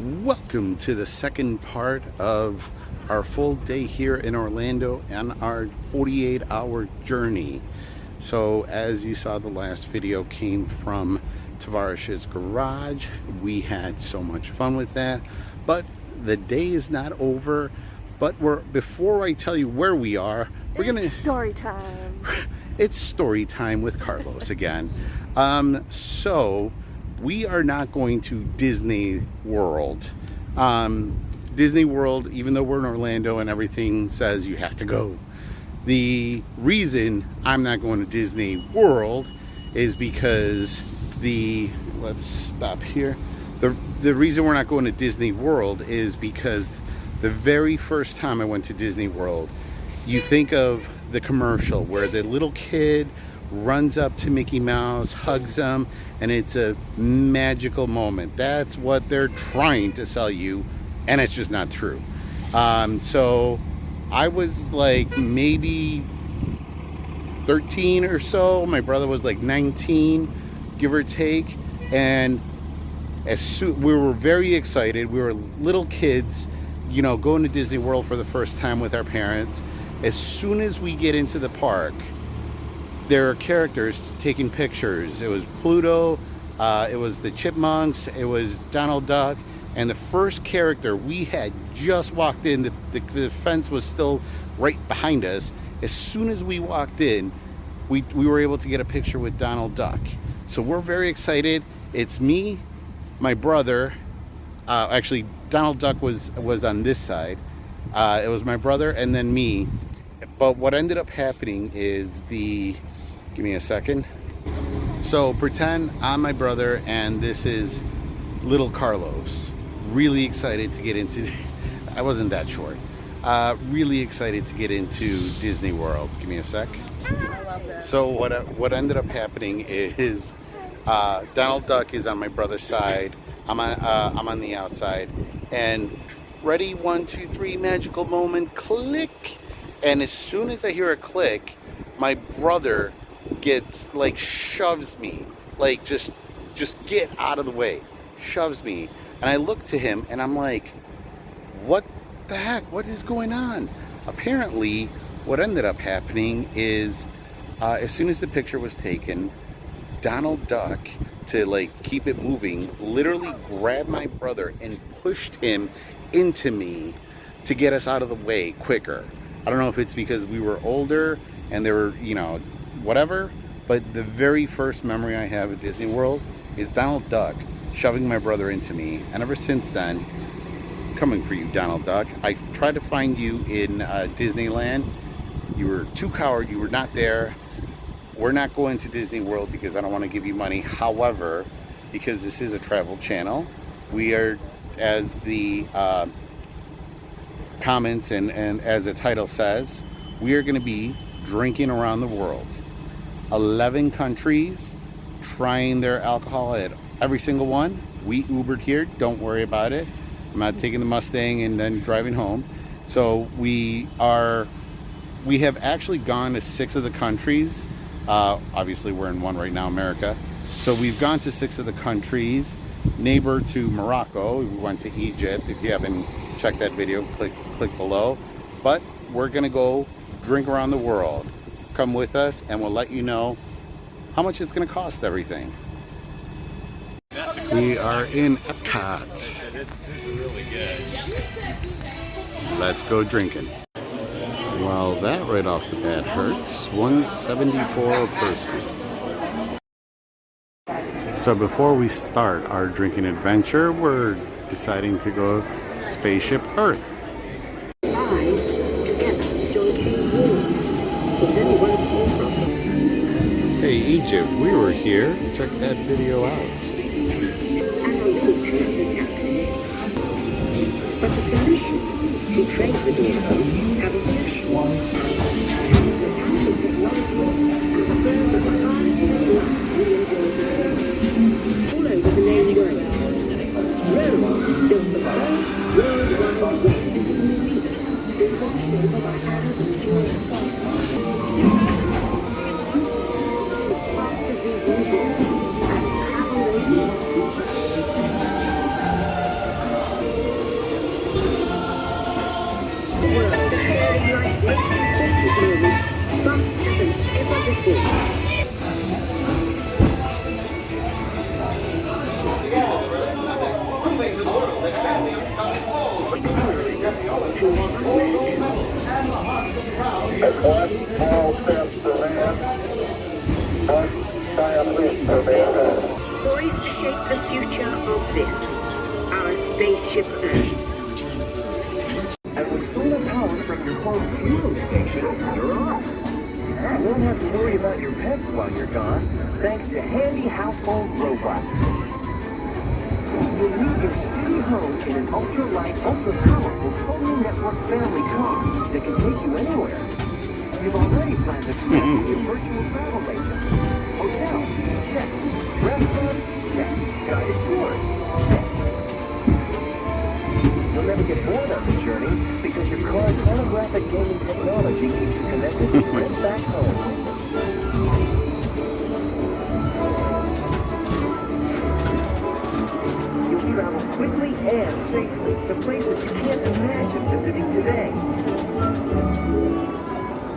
Welcome to the second part of our full day here in Orlando and our 48-hour journey. So as you saw, the last video came from Tavarish's garage. We had so much fun with that, but the day is not over. But before I tell you where we are, it's story time. It's story time with Carlos again. So we are not going to Disney World. Disney World, even though we're in Orlando and everything says you have to go, the reason I'm not going to Disney World is because let's stop here. The reason we're not going to Disney World is because the very first time I went to Disney World, you think of the commercial where the little kid runs up to Mickey Mouse, hugs him, and it's a magical moment. That's what they're trying to sell you, and it's just not true. So I was like maybe 13 or so. My brother was like 19, give or take, and we were very excited. We were little kids, you know, going to Disney World for the first time with our parents. As soon as we get into the park, there are characters taking pictures. It was Pluto, it was the Chipmunks, it was Donald Duck, and the first character, we had just walked in, the fence was still right behind us. As soon as we walked in, we were able to get a picture with Donald Duck. So we're very excited. It's me, my brother, actually Donald Duck was on this side. It was my brother and then me. But what ended up happening is give me a second. So pretend I'm my brother and this is little Carlos. Really excited to get into, I wasn't that short. Really excited to get into Disney World. Give me a sec. I love that. So what ended up happening is Donald Duck is on my brother's side. I'm on the outside. And ready, 1, 2, 3, magical moment, click. And as soon as I hear a click, my brother gets like shoves me, like just get out of the way, shoves me. And I look to him and I'm like, what the heck, what is going on? Apparently what ended up happening is as soon as the picture was taken, Donald Duck, to like keep it moving, literally grabbed my brother and pushed him into me to get us out of the way quicker. I don't know if it's because we were older and they were, you know, whatever, but the very first memory I have at Disney World is Donald Duck shoving my brother into me. And ever since then, coming for you, Donald Duck. I tried to find you in Disneyland. You were too coward. You were not there. We're not going to Disney World because I don't want to give you money. However, because this is a travel channel, we are, as the comments and as the title says, we are going to be drinking around the world. 11 countries, trying their alcohol at every single one. We Ubered here, don't worry about it. I'm not taking the Mustang and then driving home. So we have actually gone to 6 of the countries. Obviously we're in one right now, America. So we've gone to 6 of the countries. Neighbor to Morocco, we went to Egypt. If you haven't checked that video, click below. But we're gonna go drink around the world. Come with us and we'll let you know how much it's gonna cost everything. We are in Epcot. It's really good. Let's go drinking. Well, that right off the bat hurts. $174 a person. So before we start our drinking adventure, we're deciding to go Spaceship Earth. Hey Egypt, we were here. Check that video out. But the conditions to trade with the have all over the known world. Rome built the first worldwide web responsible by Arab and Jewish as fast as these robots and travel to walk on. One small step for man, one giant leap for mankind. Poised to shape the future of this, our spaceship Earth. And with solar power from your home fueling station, you're off. You won't have to worry about your pets while you're gone, thanks to handy household robots. You'll leave your city home in an ultra-light, ultra-powerful total network family car that can take you anywhere. You've already planned a trip with your virtual travel agent. Hotels, check. Restaurants, check. Guided tours, check. You'll never get bored on the journey because your car's holographic gaming technology keeps you connected right back home. You'll travel quickly and safely to places you can't imagine visiting today.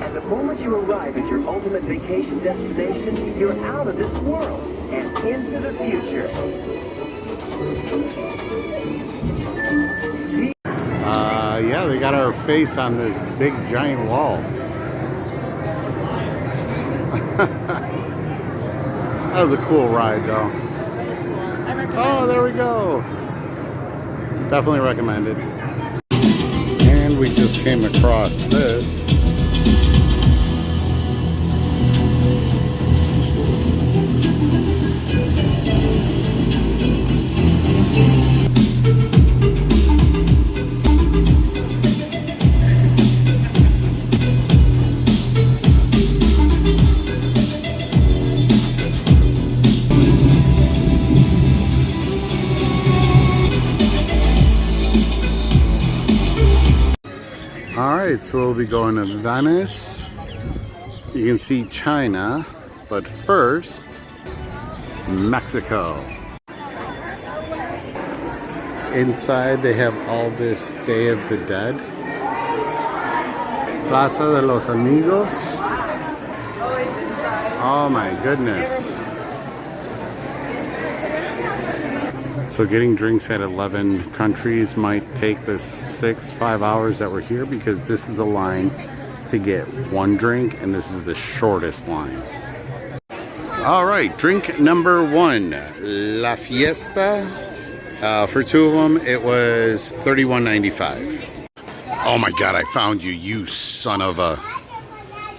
And the moment you arrive at your ultimate vacation destination, you're out of this world and into the future. Yeah, they got our face on this big giant wall. That was a cool ride, though. That was cool. I recommend Oh, there we go. Definitely recommended. And we just came across this. Alright, so we'll be going to Venice. You can see China, but first, Mexico. Inside they have all this Day of the Dead. Plaza de los Amigos. Oh my goodness. So getting drinks at 11 countries might take the 5 hours that we're here, because this is a line to get one drink and this is the shortest line. All right, drink number one, La Fiesta. For two of them, it was $31.95. Oh my God, I found you, you son of a...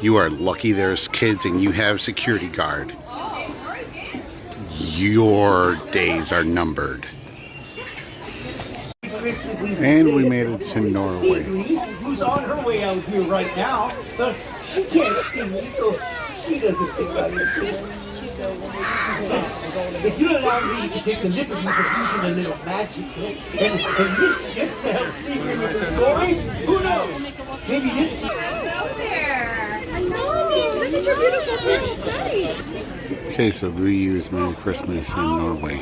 You are lucky there's kids and you have security guard. Your days are numbered. And we made it to Norway. Who's on her way out here right now, but she can't see me, so she doesn't think I'm interested. If you allow me to take the liberties of using a little magic trick and this the hell secret of the story, who knows? Maybe this. I know. Look at your beautiful friend's day. Okay, so we use Merry Christmas in Norway.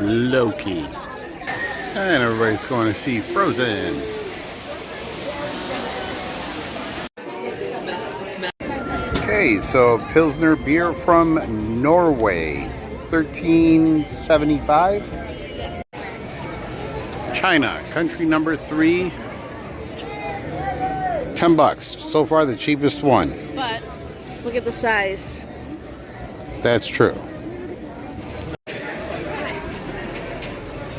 Loki. And everybody's going to see Frozen. Okay, so Pilsner beer from Norway, $13.75. China, country number 3, $10. So far, the cheapest one. But look at the size. That's true.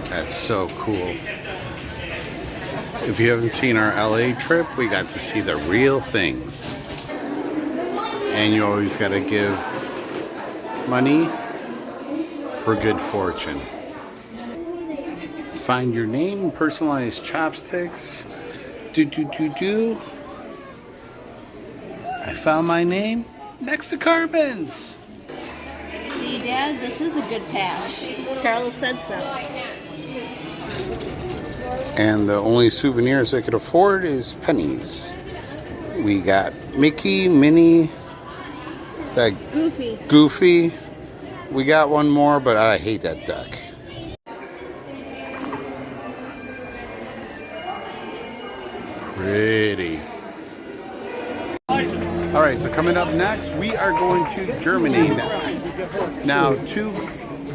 That's so cool. If you haven't seen our LA trip, we got to see the real things. And you always got to give money for good fortune. Find your name, personalized chopsticks. Do. I found my name next to Carbon's. See, Dad, this is a good patch. Carlos said so. And the only souvenirs I could afford is pennies. We got Mickey, Minnie, is that Goofy. We got one more, but I hate that duck. Pretty. Alright, so coming up next, we are going to Germany now. Now, to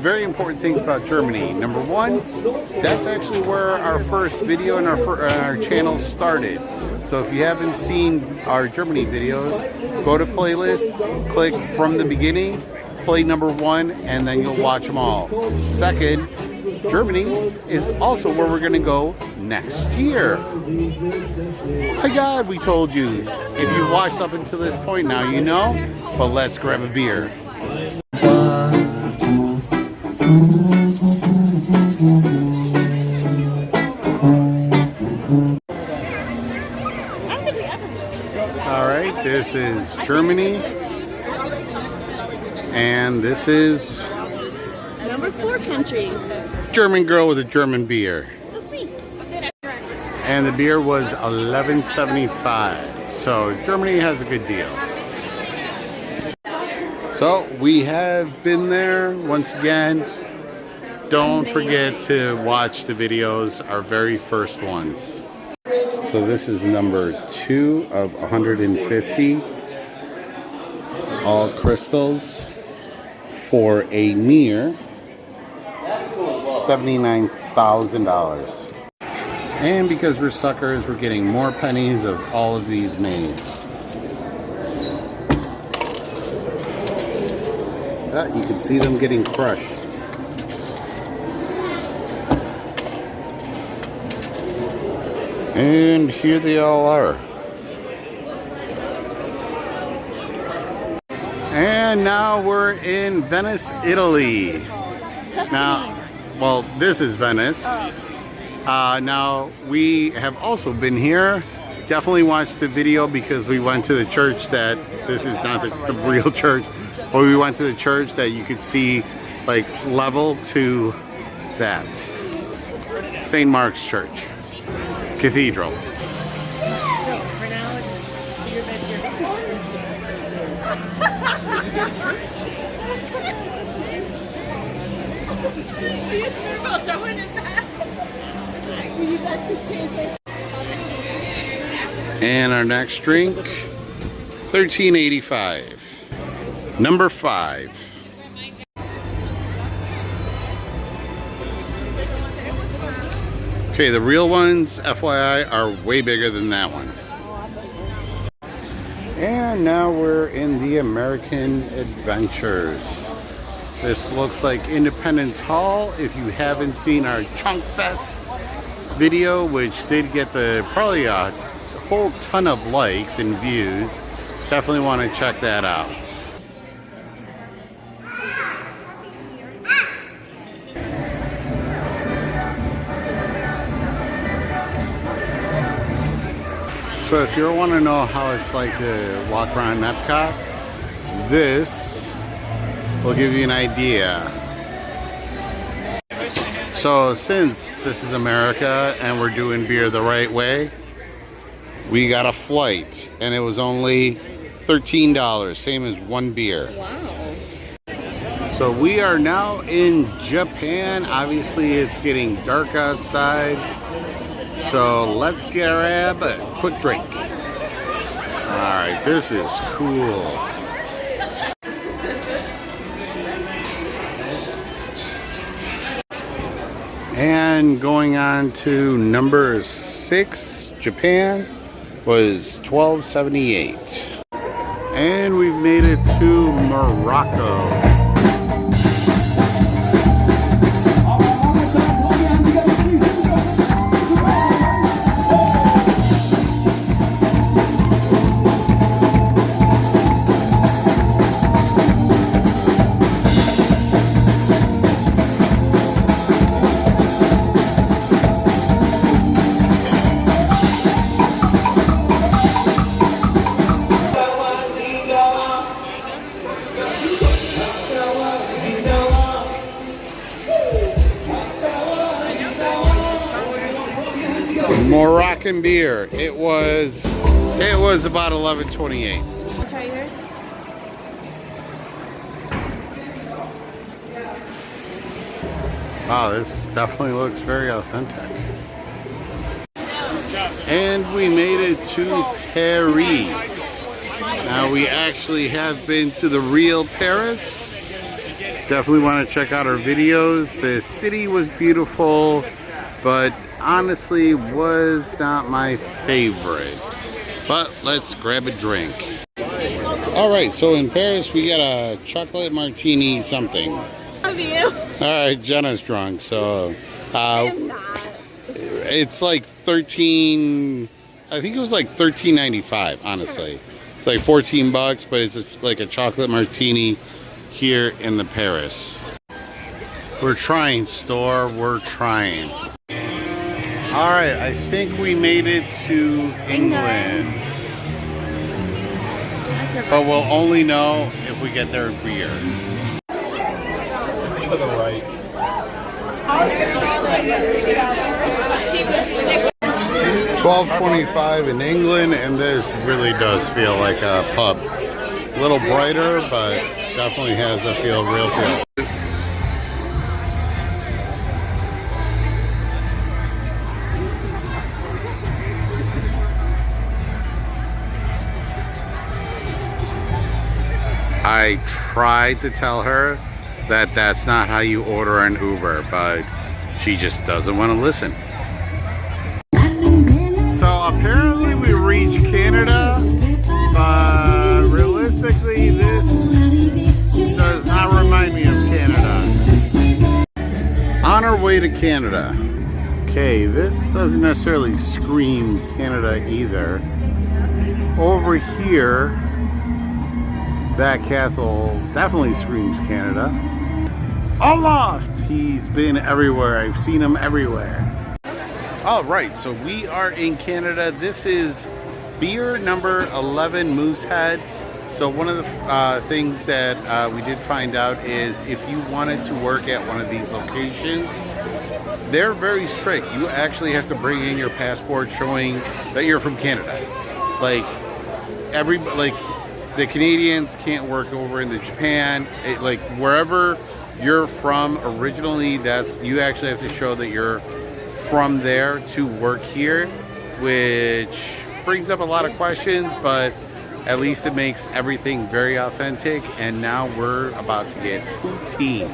very important things about Germany. Number one, that's actually where our first video and our channel started. So if you haven't seen our Germany videos, go to playlist, click from the beginning, play number 1, and then you'll watch them all. Second, Germany is also where we're going to go next year. Oh my God, we told you. If you watched up until this point, now you know. But let's grab a beer. All right, this is Germany. And this is Number 4 country. German girl with a German beer. That's me. And the beer was $11.75. So Germany has a good deal. So we have been there once again. Don't forget to watch the videos, our very first ones. So this is number 2 of 150. All crystals for a mere $79,000. And because we're suckers, we're getting more pennies of all of these made. You can see them getting crushed. And here they all are. And now we're in Venice, Italy. Now, well, this is Venice. Now, we have also been here. Definitely watched the video because we went to the church that, this is not the real church, but we went to the church that you could see like level to that. St. Mark's Church. Cathedral. And our next drink, $13.85. Number 5. Okay, the real ones, FYI, are way bigger than that one. And now we're in the American Adventures. This looks like Independence Hall. If you haven't seen our Chunk Fest video, which did get probably a whole ton of likes and views, definitely want to check that out. So if you want to know how it's like to walk around Epcot, this will give you an idea. So since this is America and we're doing beer the right way, we got a flight and it was only $13, same as one beer. Wow. So we are now in Japan. Obviously it's getting dark outside. So let's grab a quick drink. Alright, this is cool. And going on to number 6, Japan, was $12.78. And we've made it to Morocco. Moroccan beer. It was about $11.28. Try yours. Wow, this definitely looks very authentic. And we made it to Paris. Now we actually have been to the real Paris, Definitely want to check out our videos. The city was beautiful, but honestly was not my favorite. But let's grab a drink. All right, so in Paris we got a chocolate martini something. Love you. All right, Jenna's drunk, so I am not. it's like 13. I think it was like $13.95. Honestly, it's like 14 bucks, but it's like a chocolate martini here in the Paris. We're trying, store. We're trying. All right, I think we made it to England. But we'll only know if we get their beer. To the right. $12.25 in England, and this really does feel like a pub. A little brighter, but definitely has a real feel. I tried to tell her that that's not how you order an Uber, but she just doesn't want to listen. So apparently we reached Canada, but realistically this does not remind me of Canada. On our way to Canada. Okay, this doesn't necessarily scream Canada either. Over here, that castle definitely screams Canada. Aloft! He's been everywhere. I've seen him everywhere. All right, so we are in Canada. This is beer number 11 Moosehead. So one of the things that we did find out is if you wanted to work at one of these locations, they're very strict. You actually have to bring in your passport showing that you're from Canada. Like the Canadians can't work over in the Japan. Like wherever you're from originally, you actually have to show that you're from there to work here, which brings up a lot of questions, but at least it makes everything very authentic. And now we're about to get poutine.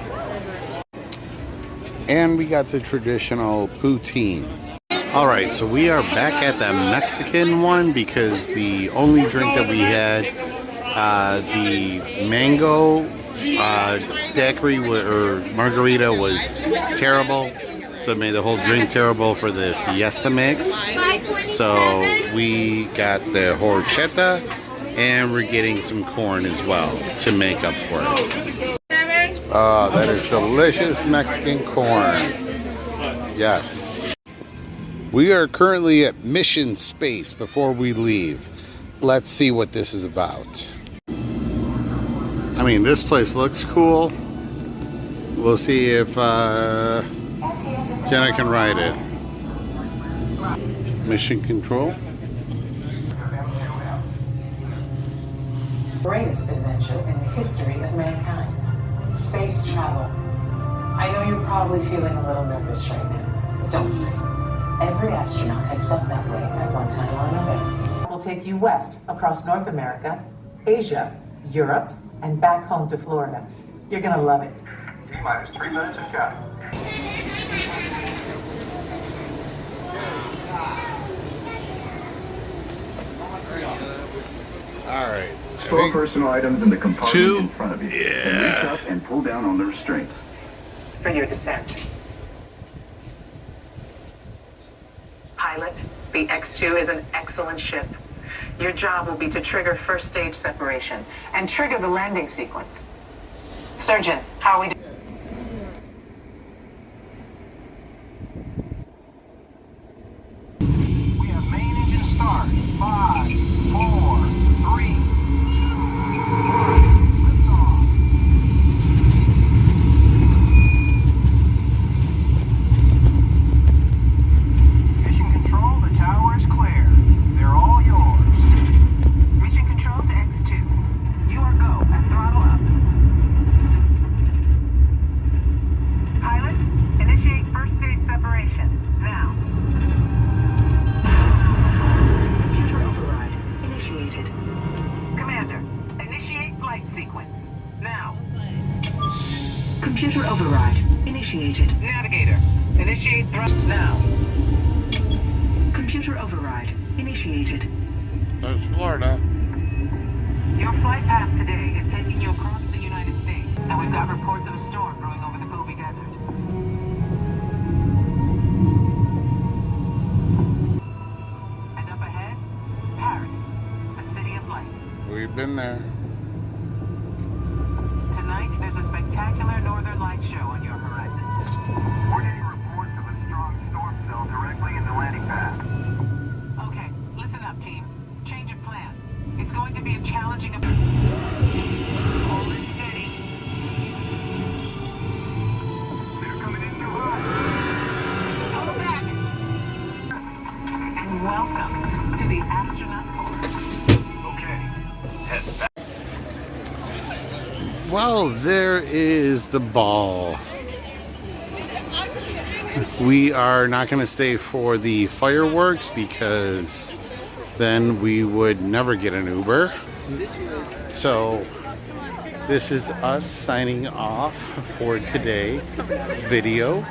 And we got the traditional poutine. All right, so we are back at the Mexican one because the only drink that we had, the mango daiquiri or margarita was terrible. So it made the whole drink terrible for the Fiesta mix. So we got the horchata and we're getting some corn as well to make up for it. Oh, that is delicious Mexican corn. Yes. We are currently at Mission Space before we leave. Let's see what this is about. I mean, this place looks cool. We'll see if Jenna can ride it. Mission Control. Greatest adventure in the history of mankind. Space travel. I know you're probably feeling a little nervous right now, but don't worry. Every astronaut has felt that way at one time or another. We'll take you west across North America, Asia, Europe, and back home to Florida. You're gonna love it. T-minus 3 minutes and counting. All right. Store personal items in the compartment in front of you. Yeah. And reach up and pull down on the restraints. For your descent. Pilot, the X-2 is an excellent ship. Your job will be to trigger first stage separation and trigger the landing sequence. Surgeon, how are we doing? We have main engine start. 5, 4, 3, 2, 1. Liftoff. Mission Control, the tower is clear. They're all yours. Mission Control to X-2. You are go and throttle up. Computer override initiated. Navigator, initiate thrust now. Computer override initiated. That's Florida. Your flight path today is taking you across the United States, and we've got reports of a storm brewing over the Gobi Desert. And up ahead, Paris, the city of light. We've been there. Tonight, there's a spectacular northern light show on your horizon. We're getting reports of a strong storm cell directly in the landing pad. Okay, listen up, team. Change of plans. It's going to be a challenging... Hold it steady. They're coming in too high. Pull back. And welcome to the astronaut corps. Okay, head back. Well, there is the ball. We are not going to stay for the fireworks because then we would never get an Uber. So this is us signing off for today's video.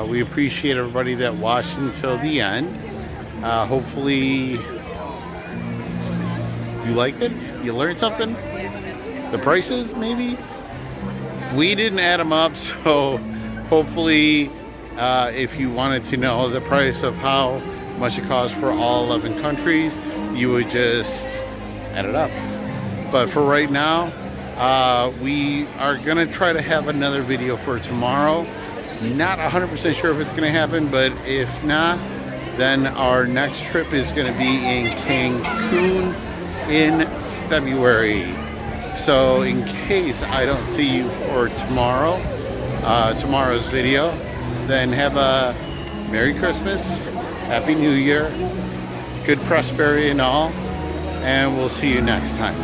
We appreciate everybody that watched until the end. Hopefully you liked it. You learned something. The prices, maybe? We didn't add them up, so hopefully if you wanted to know the price of how much it costs for all 11 countries, you would just add it up. But for right now, we are gonna try to have another video for tomorrow. Not 100% sure if it's gonna happen, but if not, then our next trip is gonna be in Cancun in February. So in case I don't see you for tomorrow's video, then have a Merry Christmas, Happy New Year, good prosperity and all, and we'll see you next time.